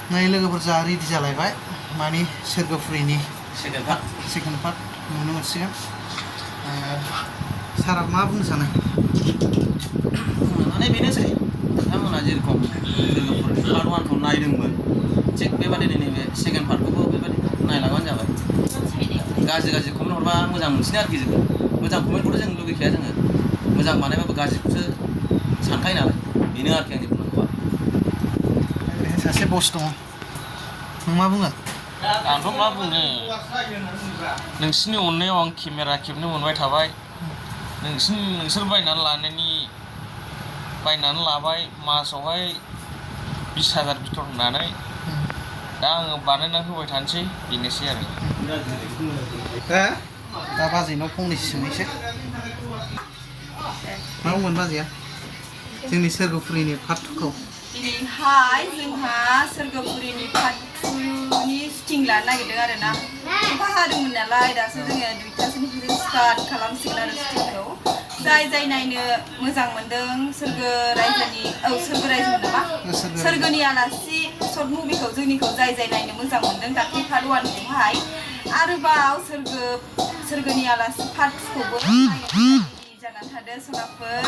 नै लोगोफोर जा रेडि जालायबाय मानि सोरगोफुरिनि सेकेन्ड पार्ट नुनो मोनसिगोन सारा मा बुंनो सानो माने बेनोसै नोंथांमोना जेरखम सोरगोफुरिनि पार्ट 1 खौ नायदोंमोन थिग बेबादिनो नैबे सेकेन्ड पार्टखौबो बेबादिनो नायलांबानो जाबाय गाज्रि कमेन्ट हरबा मोजां मोनसिनो आरोखि जोङो मोजां कमेन्टखौथ' जों लुगैखाया जोङो मोजां बानायबाबो गाज्रिखौसो सानखायो नालाय बेनो आरोखि आंनि बुंनांगौआ ओरैनो सासे बस दङ नों मा बुंगोन आंथ' मा बुंनो नोंसिनि अननायाव आं केमेरा खेबनो मोनबाय थाबाय नोंसोर बायनानै लाबाय मासावहाय 20,000 बिथर होननानै दा आङो बानायना होबाय थानोसै बेनोसै आरो दा बाजैनाव फंनैसो सोंनोसै मा बुंगोन बाजैया जोंनि सोरगोफुरिनि पार्ट 2 खौ दिनैहाय जोंहा सोरगोफुरिनि पार्ट 2 नि शुटिं लानो नागिरदों आरो ना अखा हादोंमोन नालाय दासो जोङो 2टासोनिफ्राय स्टार्ट खालामसिगोन आरो शुटिंखौ जाय नायनो मोजां मोनदों सोरगो रायजोनि नामा सोरगोनि आलासि सर्ट मुभिखौ जोंनिखौ जाय नायनो मोजां मोनदों दाख्लै पार्ट 1 खौहाय आरोबाव सोरगोनि आलासि पार्ट 2 खौबो नायनो जानानै थादों सनाफोर